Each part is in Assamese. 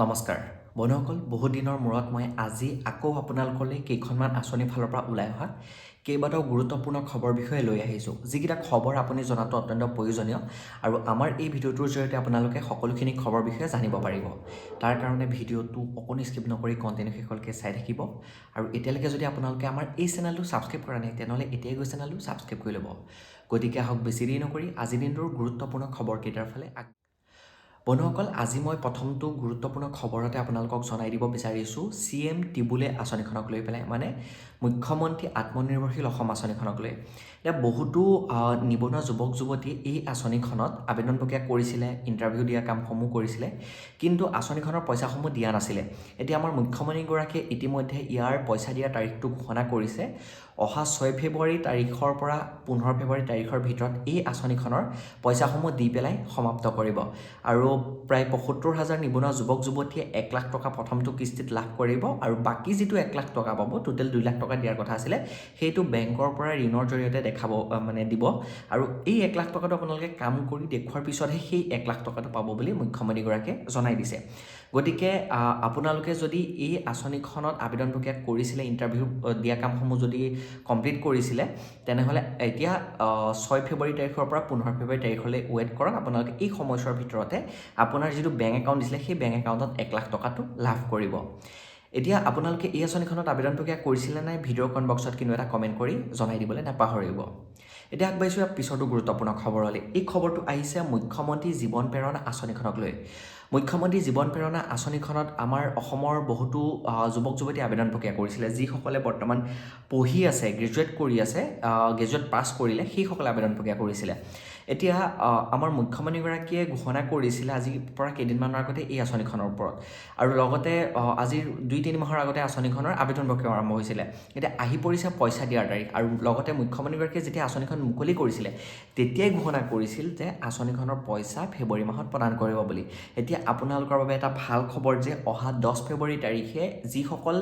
নমস্কাৰ বন্ধুসকল, বহুত দিনৰ মূৰত মই আজি আকৌ আপোনালোকলৈ কেইখনমান আঁচনিৰ ফালৰ পৰা ওলাই অহা কেইবাটাও গুৰুত্বপূৰ্ণ খবৰ বিষয়ে লৈ আহিছোঁ, যিকেইটা খবৰ আপুনি জনাটো অত্যন্ত প্ৰয়োজনীয় আৰু আমাৰ এই ভিডিঅ'টোৰ জৰিয়তে আপোনালোকে সকলোখিনি খবৰ বিষয়ে জানিব পাৰিব। তাৰ কাৰণে ভিডিঅ'টো অকণো স্কিপ নকৰি কণ্টিনিউ শেষলৈকে চাই থাকিব আৰু এতিয়ালৈকে যদি আপোনালোকে আমাৰ এই চেনেলটো ছাবস্ক্ৰাইব কৰা নাই তেনেহ'লে এতিয়াই গৈ চেনেলটো ছাবস্ক্ৰাইব কৰি ল'ব। গতিকে আহক বেছি দেৰি নকৰি আজিৰ দিনটোৰ গুৰুত্বপূৰ্ণ খবৰকেইটাৰ ফালে বন্ধুসকল, আজি মই প্ৰথমটো গুৰুত্বপূৰ্ণ খবৰতে আপোনালোকক জনাই দিব বিচাৰিছোঁ CM টিবুলে আঁচনিখনক লৈ পেলাই, মানে মুখ্যমন্ত্ৰী আত্মনিৰ্ভৰশীল অসম আঁচনিখনক লৈ। এতিয়া বহুতো নিবনুৱা যুৱক যুৱতীয়ে এই আঁচনিখনত আবেদন প্ৰক্ৰিয়া কৰিছিলে, ইণ্টাৰভিউ দিয়া কামসমূহ কৰিছিলে, কিন্তু আঁচনিখনৰ পইচাসমূহ দিয়া নাছিলে। এতিয়া আমাৰ মুখ্যমন্ত্ৰীগৰাকীয়ে ইতিমধ্যে ইয়াৰ পইচা দিয়া তাৰিখটো ঘোষণা কৰিছে। অহা 6 ফেব্ৰুৱাৰী তাৰিখৰ পৰা 15 ফেব্ৰুৱাৰী তাৰিখৰ ভিতৰত এই আঁচনিখনৰ পইচাসমূহ দি পেলাই সমাপ্ত কৰিব আৰু প্ৰায় ৭৫,000 নিবনুৱা যুৱক যুৱতীয়ে 1 লাখ টকা প্ৰথমটো কিস্তিত লাভ কৰিব আৰু বাকী যিটো 1 লাখ টকা পাব, টোটেল 2 লাখ টকা দিয়াৰ কথা আছিলে, সেইটো বেংকৰ পৰা ঋণৰ জৰিয়তে দিব আৰু এই 1 লাখ টকাটো আপোনালোকে কাম কৰি দেখুৱাৰ পিছতহে সেই 1 লাখ টকাটো পাব বুলি মুখ্যমন্ত্ৰীগৰাকীয়ে জনাই দিছে। গতিকে আপোনালোকে যদি এই আঁচনিখনত আবেদন প্ৰক্ৰিয়া কৰিছিলে, ইণ্টাৰভিউ দিয়া কামসমূহ যদি কমপ্লিট কৰিছিলে, তেনেহ'লে এতিয়া 6 ফেব্ৰুৱাৰী তাৰিখৰ পৰা 15 ফেব্ৰুৱাৰী তাৰিখলৈ ৱেইট কৰক। আপোনালোকে এই সময়ছোৱাৰ ভিতৰতে আপোনাৰ যিটো বেংক একাউণ্ট দিছিলে সেই বেংক একাউণ্টত 1 লাখ টকাটো লাভ কৰিব। এতিয়া আপোনালোকে এই আঁচনিখনত আবেদন প্ৰক্ৰিয়া কৰিছিলে নাই, ভিডিঅ'ৰ কমেণ্ট বক্সত কিন্তু এটা কমেণ্ট কৰি জনাই দিবলৈ নাপাহৰিব। এতিয়া আগবাঢ়িছোঁ পিছৰটো গুৰুত্বপূৰ্ণ খবৰলৈ। এই খবৰটো আহিছে মুখ্যমন্ত্ৰী জীৱন প্ৰেৰণা আঁচনিখনক লৈ। মুখ্যমন্ত্ৰী জীৱন প্ৰেৰণা আঁচনিখনত আমাৰ অসমৰ বহুতো যুৱক যুৱতীয়ে আবেদন প্ৰক্ৰিয়া কৰিছিলে, যিসকলে বৰ্তমান পঢ়ি আছে, গ্ৰেজুৱেট কৰি আছে, গ্ৰেজুৱেট পাছ কৰিলে, সেইসকলে আবেদন প্ৰক্ৰিয়া কৰিছিলে। এতিয়া আমাৰ মুখ্যমন্ত্ৰীগৰাকীয়ে ঘোষণা কৰিছিলে আজিৰ পৰা কেইদিনমানৰ আগতে এই আঁচনিখনৰ ওপৰত, আৰু লগতে আজিৰ 2-3 মাহৰ আগতে আঁচনিখনৰ আবেদন প্ৰক্ৰিয়া আৰম্ভ হৈছিলে। এতিয়া আহি পৰিছে পইচা দিয়াৰ তাৰিখ, আৰু লগতে মুখ্যমন্ত্ৰীগৰাকীয়ে যেতিয়া আঁচনিখন মুকলি কৰিছিলে তেতিয়াই ঘোষণা কৰিছিল যে আঁচনিখনৰ পইচা ফেব্ৰুৱাৰী মাহত প্ৰদান কৰিব বুলি। এতিয়া আপোনালোকৰ বাবে এটা ভাল খবৰ যে অহা 10 ফেব্ৰুৱাৰী তাৰিখে যিসকল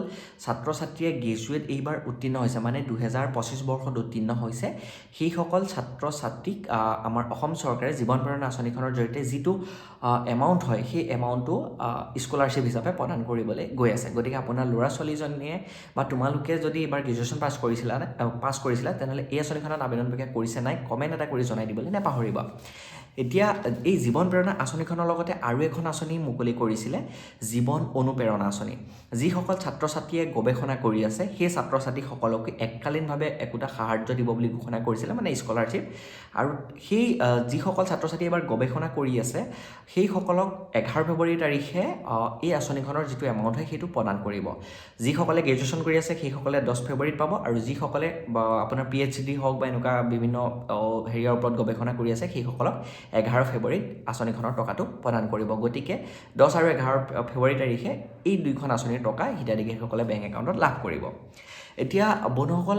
ছাত্ৰ ছাত্ৰীয়ে গ্ৰেজুৱেট এইবাৰ উত্তীৰ্ণ হৈছে, মানে 2025 বৰ্ষত উত্তীৰ্ণ হৈছে, সেইসকল ছাত্ৰ ছাত্ৰীক আমাৰ অসম চৰকাৰে জীৱন প্ৰেৰণা আঁচনিখনৰ জৰিয়তে যিটো এমাউণ্ট হয় সেই এমাউণ্টটো স্কলাৰশ্বিপ হিচাপে প্ৰদান কৰিবলৈ গৈ আছে। গতিকে আপোনাৰ ল'ৰা ছোৱালীজনীয়ে বা তোমালোকে যদি এইবাৰ গ্ৰেজুৱেশ্যন পাছ কৰিছিলা তেনেহ'লে এই আঁচনিখনত আবেদন প্ৰক্ৰিয়া কৰিছে নাই, কমেণ্ট এটা কৰি জনাই দিবলৈ নাপাহৰিবা। এতিয়া এই জীৱন প্ৰেৰণা আঁচনিখনৰ লগতে আৰু এখন আঁচনি মুকলি কৰিছিলে, জীৱন অনুপ্ৰেৰণা আঁচনি। যিসকল ছাত্ৰ ছাত্ৰীয়ে গৱেষণা কৰি আছে সেই ছাত্ৰ ছাত্ৰীসকলকে এককালীনভাৱে একোটা সাহাৰ্য দিব বুলি ঘোষণা কৰিছিলে, মানে স্কলাৰশ্বিপ। আৰু সেই যিসকল ছাত্ৰ ছাত্ৰী এবাৰ গৱেষণা কৰি আছে সেইসকলক 11 ফেব্ৰুৱাৰী তাৰিখে এই আঁচনিখনৰ যিটো এমাউণ্ট হয় সেইটো প্ৰদান কৰিব। যিসকলে গ্ৰেজুৱেশ্যন কৰি আছে সেইসকলে 10 ফেব্ৰুৱাৰীত পাব, আৰু যিসকলে আপোনাৰ PhD হওক বা এনেকুৱা বিভিন্ন হেৰিয়াৰ ওপৰত গৱেষণা কৰি আছে সেইসকলক 11 ফেব্ৰুৱাৰীত আঁচনিখনৰ টকাটো প্ৰদান কৰিব। গতিকে 10 আৰু 11 ফেব্ৰুৱাৰী তাৰিখে এই দুইখন আঁচনিৰ টকা হিতাধিকাৰীসকলে বেংক একাউণ্টত লাভ কৰিব। এতিয়া বন্ধুসকল,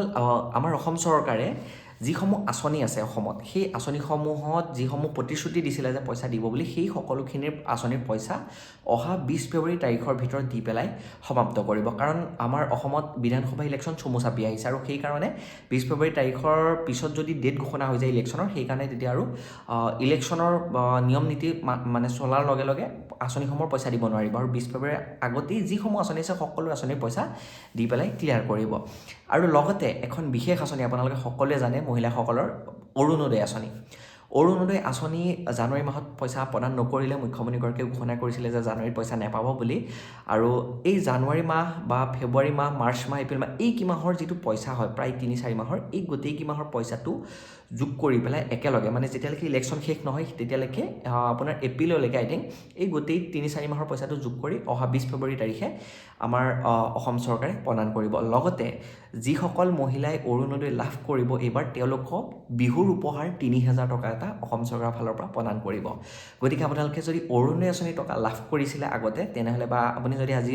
আমাৰ অসম চৰকাৰে যিসমূহ আঁচনি আছে অসমত, সেই আঁচনিসমূহত যিসমূহ প্ৰতিশ্ৰুতি দিছিলে যে পইচা দিব বুলি, সেই সকলোখিনিৰ আঁচনিৰ পইচা অহা 20 ফেব্ৰুৱাৰী তাৰিখৰ ভিতৰত দি পেলাই সমাপ্ত কৰিব। কাৰণ আমাৰ অসমত বিধানসভা ইলেকশ্যন চমু চাপি আহিছে, আৰু সেইকাৰণে 20 ফেব্ৰুৱাৰী তাৰিখৰ পিছত যদি ডেট ঘোষণা হৈ যায় ইলেকশ্যনৰ, সেইকাৰণে তেতিয়া আৰু ইলেকশ্যনৰ নিয়ম নীতি মানে চলাৰ লগে লগে আঁচনিসমূহৰ পইচা দিব নোৱাৰিব, আৰু 20 ফেব্ৰুৱাৰীৰ আগতেই যিসমূহ আঁচনি আছে সকলো আঁচনিৰ পইচা দি পেলাই ক্লিয়াৰ কৰিব। আৰু লগতে এখন বিশেষ আঁচনি আপোনালোকে সকলোৱে জানে, মহিলাসকলৰ অৰুণোদয় আঁচনি। অৰুণোদয় আঁচনি জানুৱাৰী মাহত পইচা প্ৰদান নকৰিলে মুখ্যমন্ত্ৰীগৰাকীয়ে ঘোষণা কৰিছিলে যে জানুৱাৰীত পইচা নাপাব বুলি, আৰু এই জানুৱাৰী মাহ বা ফেব্ৰুৱাৰী মাহ, মাৰ্চ মাহ, এপ্ৰিল মাহ, এই কিমাহৰ যিটো পইচা হয় প্ৰায় 3-4 মাহৰ, এই গোটেই কিমাহৰ পইচাটো যোগ কৰি পেলাই একেলগে, মানে যেতিয়ালৈকে ইলেকশ্যন শেষ নহয় তেতিয়ালৈকে আপোনাৰ এপ্ৰিললৈকে আই থিংক এই গোটেই 3-4 মাহৰ পইচাটো যোগ কৰি অহা 20 ফেব্ৰুৱাৰী তাৰিখে আমাৰ অসম চৰকাৰে প্ৰদান কৰিব। লগতে যিসকল মহিলাই অৰুণোদয় লাভ কৰিব এইবাৰ, তেওঁলোকক বিহুৰ উপহাৰ 3,000 টকা এটা অসম চৰকাৰৰ ফালৰ পৰা প্ৰদান কৰিব। গতিকে আপোনালোকে যদি অৰুণোদয় আঁচনিৰ টকা লাভ কৰিছিলে আগতে, তেনেহ'লে বা আপুনি যদি আজি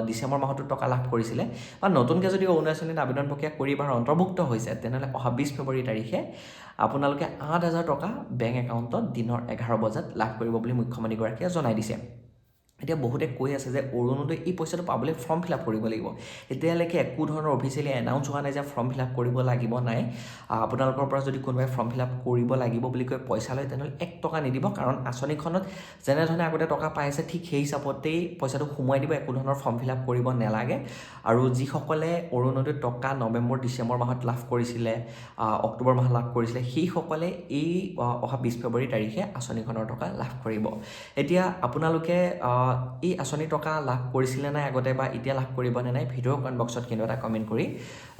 ডিচেম্বৰ মাহতো টকা লাভ কৰিছিলে, বা নতুনকৈ যদি অৰুণোদয় আঁচনিত আবেদন প্ৰক্ৰিয়া কৰি এইবাৰ অন্তৰ্ভুক্ত হৈছে, তেনেহ'লে অহা 20 ফেব্ৰুৱাৰী তাৰিখে আপোনালোকে 8,000 টকা বেংক একাউণ্টত দিনৰ 11 বজাত লাভ কৰিব বুলি মুখ্যমন্ত্ৰীগৰাকীয়ে জনাই দিছে। এতিয়া বহুতে কৈ আছে যে অৰুণোদয় এই পইচাটো পাবলৈ ফৰ্ম ফিল আপ কৰিব লাগিব। এতিয়ালৈকে একো ধৰণৰ অফিচিয়েলি এনাউন্স হোৱা নাই যে ফৰ্ম ফিল আপ কৰিব লাগিব নাই। আপোনালোকৰ পৰা যদি কোনোবাই ফৰ্ম ফিল আপ কৰিব লাগিব বুলি কৈ পইচা লয় তেনেহ'লে 1 টকা নিদিব, কাৰণ আঁচনিখনত যেনেধৰণে আগতে টকা পাই আছে ঠিক সেই হিচাপতেই পইচাটো সোমোৱাই দিব, একো ধৰণৰ ফৰ্ম ফিল আপ কৰিব নালাগে। আৰু যিসকলে অৰুণোদয় টকা নৱেম্বৰ ডিচেম্বৰ মাহত লাভ কৰিছিলে, অক্টোবৰ মাহত লাভ কৰিছিলে, সেইসকলে এই অহা 20 ফেব্ৰুৱাৰী তাৰিখে আঁচনিখনৰ টকা লাভ কৰিব। এতিয়া আপোনালোকে এই আঁচনি টকা লাভ কৰিছিলে নাই আগতে বা এতিয়া লাভ কৰিবনে নাই, ভিডিঅ' কমেণ্ট বক্সত কিন্তু এটা কমেণ্ট কৰি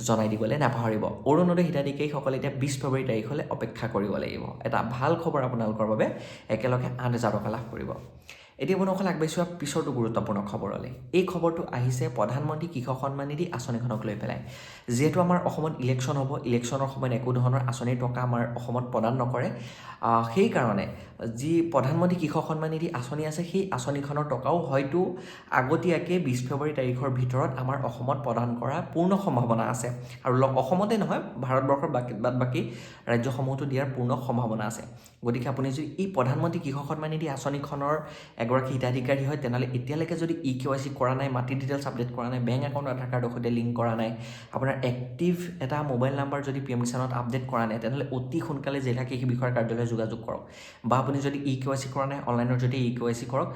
জনাই দিবলৈ নাপাহৰিব। অৰুণোদয় হিতাধিকাৰীসকলে এতিয়া 20 ফেব্ৰুৱাৰী তাৰিখলৈ অপেক্ষা কৰিব লাগিব। এটা ভাল খবৰ আপোনালোকৰ বাবে, একেলগে 8,000 টকা লাভ কৰিব। এতিয়া বন্ধুসকল আগবাঢ়িছোঁ পিছৰটো গুৰুত্বপূৰ্ণ খবৰলৈ। এই খবৰটো আহিছে প্ৰধানমন্ত্ৰী কৃষক সন্মান নিধি আঁচনিখনক লৈ পেলাই। যিহেতু আমাৰ অসমত ইলেকশ্যন হ'ব, ইলেকশ্যনৰ সময়ত একো ধৰণৰ আঁচনিৰ টকা আমাৰ অসমত প্ৰদান নকৰে, সেইকাৰণে যি প্ৰধানমন্ত্ৰী কৃষক সন্মান নিধি আঁচনি আছে সেই আঁচনিখনৰ টকাও হয়তো আগতীয়াকৈ 20 ফেব্ৰুৱাৰী তাৰিখৰ ভিতৰত আমাৰ অসমত প্ৰদান কৰাৰ পূৰ্ণ সম্ভাৱনা আছে। আৰু অসমতে নহয়, ভাৰতবৰ্ষৰ বাকী ৰাজ্যসমূহতো দিয়াৰ পূৰ্ণ সম্ভাৱনা আছে। গতিকে আপুনি যদি এই প্ৰধানমন্ত্ৰী কৃষক সন্মান নিধি আঁচনিখনৰ এগৰাকী হিতাধিকাৰী হয় তেনেহ'লে এতিয়ালৈকে যদি KYC কৰা নাই, মাটি ডিটেইলছ আপডেট কৰা নাই, বেংক একাউণ্ট আধাৰ কাৰ্ডৰ সৈতে লিংক কৰা নাই, আপোনাৰ এক্টিভ এটা মোবাইল নাম্বাৰ যদি PM কিষাণত আপডেট কৰা নাই, তেনেহ'লে অতি সোনকালে জিলা কৃষি বিষয়াৰ কাৰ্যালয়ে যোগাযোগ কৰক। বা আপুনি যদি KYC কৰা নাই, অনলাইনৰ যদি KYC কৰক।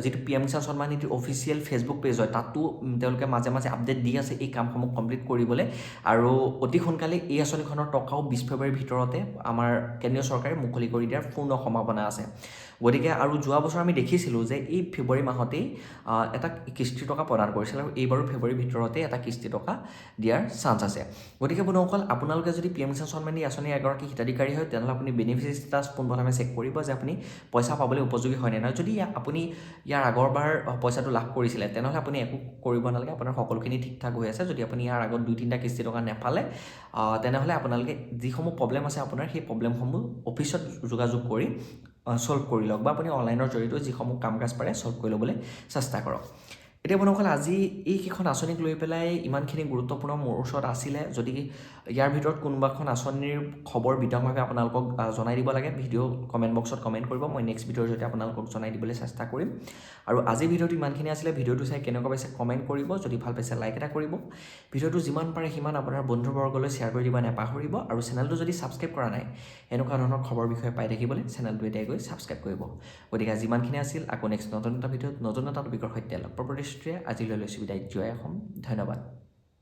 যিটো PM কিষাণ সন্মান নিধিৰ অফিচিয়েল ফেচবুক পেজ হয় তাতো তেওঁলোকে মাজে মাজে আপডেট দি আছে এই কামসমূহ কমপ্লিট কৰিবলৈ। আৰু অতি সোনকালে এই আঁচনিখনৰ টকাও 20 ফেব্ৰুৱাৰীৰ ভিতৰতে আমাৰ কেন্দ্ৰীয় চৰকাৰে মুকলি কৰি দিয়াৰ পূৰ্ণ সম্ভাৱনা আছে। গতিকে আৰু যোৱা বছৰ আমি দেখিছিলোঁ যে এই ফেব্ৰুৱাৰী মাহতেই এটা কিস্তি টকা প্ৰদান কৰিছিল, আৰু এইবাৰো ফেব্ৰুৱাৰীৰ ভিতৰতে এটা কিস্তি টকা দিয়াৰ চান্স আছে। গতিকে বন্ধুসকল আপোনালোকে যদি PM কিষাণ সন্মান নিধি আঁচনিৰ এগৰাকী হিতাধিকাৰী হয় তেনেহ'লে আপুনি বেনিফিচিয়াৰী ষ্টেটাছ পোনপ্ৰথমে চেক কৰিব যে আপুনি পইচা পাবলৈ উপযোগী হয় নে নহয়। যদি আপুনি ইয়াৰ আগৰবাৰ পইচাটো লাভ কৰিছিলে তেনেহ'লে আপুনি একো কৰিব নালাগে, আপোনাৰ সকলোখিনি ঠিক ঠাক হৈ আছে। যদি আপুনি ইয়াৰ আগত 2-3টা কিস্তি টকা নেপালে তেনেহ'লে আপোনালোকে যিসমূহ প্ৰব্লেম আছে আপোনাৰ সেই প্ৰব্লেমসমূহ অফিচত যোগাযোগ কৰি ছল্ভ কৰি লওক, বা আপুনি অনলাইনৰ জৰিয়তে যিসমূহ কাম কাজ পাৰে ছল্ভ কৰি ল'বলৈ চেষ্টা কৰক। এতিয়া বন্ধুসকল আজি এইকেইখন আঁচনিক লৈ পেলাই ইমানখিনি গুৰুত্বপূৰ্ণ মোৰ ওচৰত আছিলে। যদি ইয়াৰ ভিতৰত কোনোবাখন আঁচনিৰ খবৰ বিতংভাৱে আপোনালোকক জনাই দিব লাগে, ভিডিঅ' কমেণ্ট বক্সত কমেণ্ট কৰিব, মই নেক্সট ভিডিঅ'ৰ জৰিয়তে আপোনালোকক জনাই দিবলৈ চেষ্টা কৰিম। আৰু আজি ভিডিঅ'টো ইমানখিনি আছিলে। ভিডিঅ'টো চাই কেনেকুৱা পাইছে কমেণ্ট কৰিব, যদি ভাল পাইছে লাইক এটা কৰিব। ভিডিঅ'টো যিমান পাৰে সিমান আপোনাৰ বন্ধুবৰ্গলৈ শ্বেয়াৰ কৰি দিব নাপাহৰিব। আৰু চেনেলটো যদি ছাবস্ক্ৰাইব কৰা নাই, এনেকুৱা ধৰণৰ খবৰ বিষয়ে পাই থাকিবলৈ চেনেলটো এতিয়াই গৈ ছাবস্ক্ৰাইব কৰিব। গতিকে যিমানখিনি আছিল, আকৌ নেক্সট নতুন এটা ভিডিঅ'ত নতুন এটা টপিকৰ সৈতে লগ পোৱাৰ প্ৰতিশ্ৰুতিৰে আজিলৈ লৈছোঁ বিদায়। জয় অসম, ধন্যবাদ।